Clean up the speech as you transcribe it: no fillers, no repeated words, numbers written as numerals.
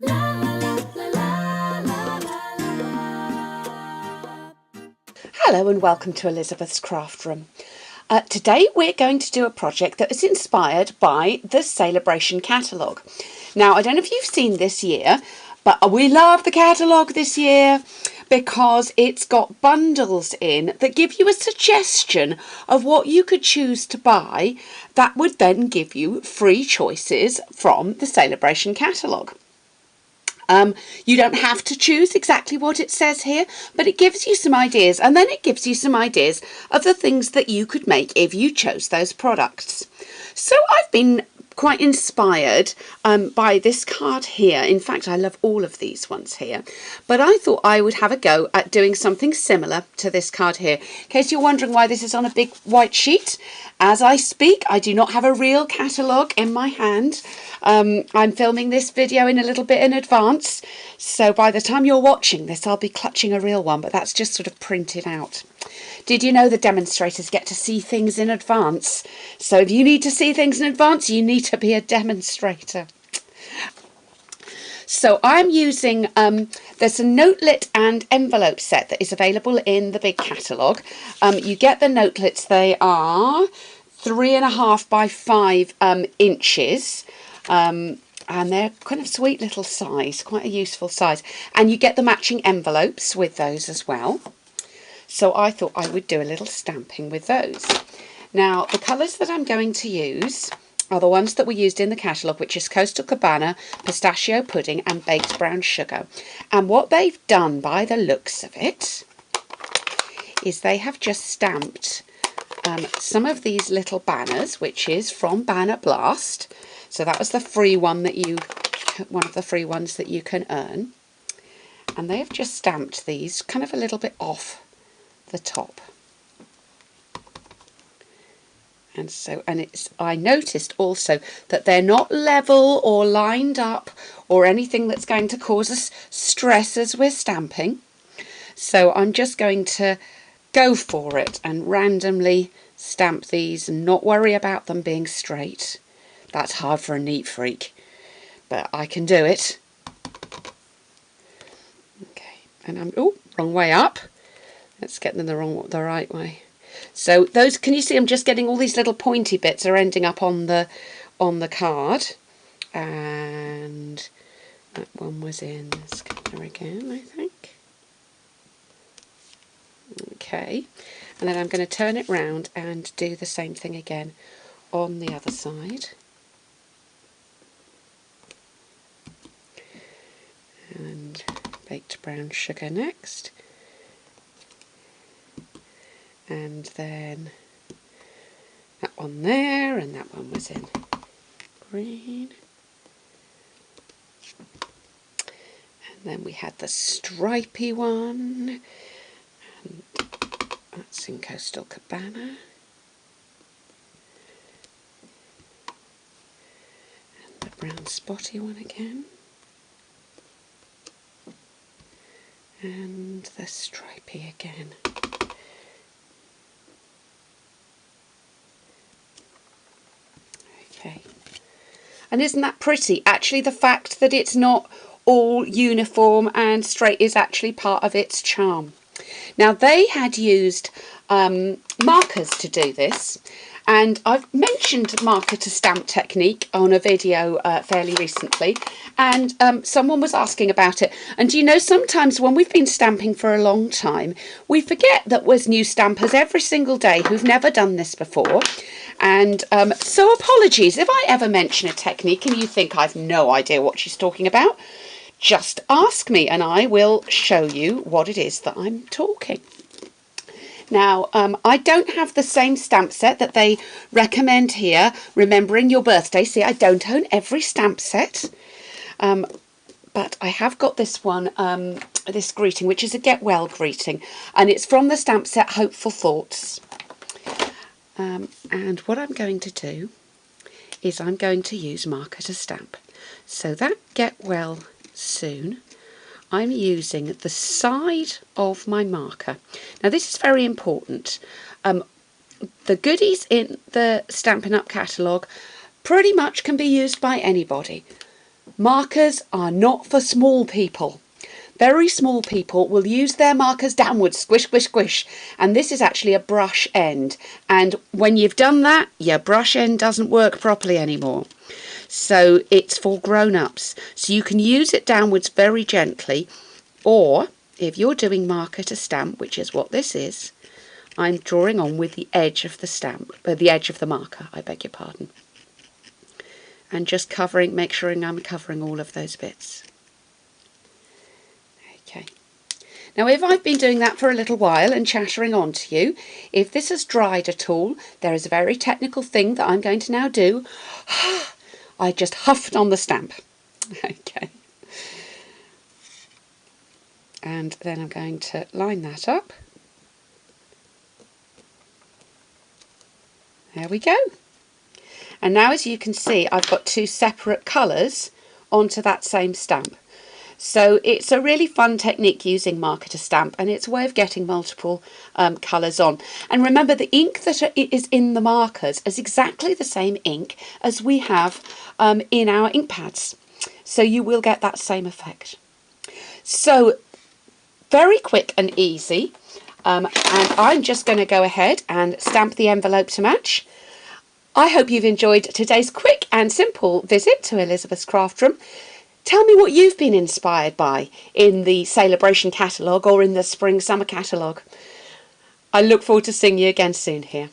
Hello and welcome to Elizabeth's Craft Room. Today we're going to do a project that is inspired by the A Bration catalogue. Now, I don't know if you've seen this year, but we love the catalogue this year because it's got bundles in that give you a suggestion of what you could choose to buy that would then give you free choices from the A Bration catalogue. You don't have to choose exactly what it says here, but it gives you some ideas, and then it gives you some ideas of the things that you could make if you chose those products. So I've been quite inspired by this card here. In fact, I love all of these ones here, but I thought I would have a go at doing something similar to this card here. In case you're wondering why this is on a big white sheet, as I speak, I do not have a real catalogue in my hand. I'm filming this video in a little bit in advance, so by the time you're watching this, I'll be clutching a real one, but that's just sort of printed out. Did you know the demonstrators get to see things in advance? So if you need to see things in advance, you need to be a demonstrator. So I'm using, there's a notelet and envelope set that is available in the big catalogue. You get the notelets, they are 3.5 by 5 inches. And they're kind of sweet little size, quite a useful size. And you get the matching envelopes with those as well. So I thought I would do a little stamping with those. Now, the colours that I'm going to use are the ones that were used in the catalogue, which is Coastal Cabana, Pistachio Pudding and Baked Brown Sugar. And what they've done by the looks of it is they have just stamped some of these little banners, which is from Banner Blast. So that was the free one that one of the free ones that you can earn. And they have just stamped these kind of a little bit off the top. And so, I noticed also that they're not level or lined up or anything that's going to cause us stress as we're stamping. So I'm just going to go for it and randomly stamp these and not worry about them being straight. That's hard for a neat freak, but I can do it. Okay, and I'm, oh, wrong way up. Let's get them the right way. So those, can you see I'm just getting all these little pointy bits are ending up on the card. And that one was in the scanner again, I think. Okay, and then I'm going to turn it round and do the same thing again on the other side. And baked brown sugar next. And then that one there, and that one was in green. And then we had the stripy one, and that's in Coastal Cabana. And the brown spotty one again. And the stripy again. Okay, and isn't that pretty? Actually, the fact that it's not all uniform and straight is actually part of its charm. Now, they had used markers to do this, and I've mentioned marker to stamp technique on a video fairly recently, and someone was asking about it. And do you know, sometimes when we've been stamping for a long time, we forget that there's new stampers every single day who've never done this before. And so apologies if I ever mention a technique and you think I've no idea what she's talking about. Just ask me and I will show you what it is that I'm talking. Now, I don't have the same stamp set that they recommend here, remembering your birthday. See, I don't own every stamp set, but I have got this one, this greeting, which is a Get Well greeting, and it's from the stamp set Hopeful Thoughts. And what I'm going to do is I'm going to use marker to stamp. So that Get Well Soon, I'm using the side of my marker. Now this is very important. The goodies in the Stampin' Up! Catalogue pretty much can be used by anybody. Markers are not for small people. Very small people will use their markers downwards, squish, squish, squish. And this is actually a brush end. And when you've done that, your brush end doesn't work properly anymore. So it's for grown-ups. So you can use it downwards very gently. Or if you're doing marker to stamp, which is what this is, I'm drawing on with the edge of the stamp, the edge of the marker, I beg your pardon. And just covering, make sure I'm covering all of those bits. Okay. Now if I've been doing that for a little while and chattering on to you, if this has dried at all, there is a very technical thing that I'm going to now do. I just huffed on the stamp. Okay. And then I'm going to line that up. There we go. And now, as you can see, I've got two separate colours onto that same stamp. So it's a really fun technique using marker to stamp, and it's a way of getting multiple colours on. And remember, the ink that is in the markers is exactly the same ink as we have in our ink pads. So you will get that same effect. So very quick and easy. And I'm just going to go ahead and stamp the envelope to match. I hope you've enjoyed today's quick and simple visit to Elizabeth's craft room. Tell me what you've been inspired by in the A Bration catalogue or in the spring summer catalogue. I look forward to seeing you again soon here.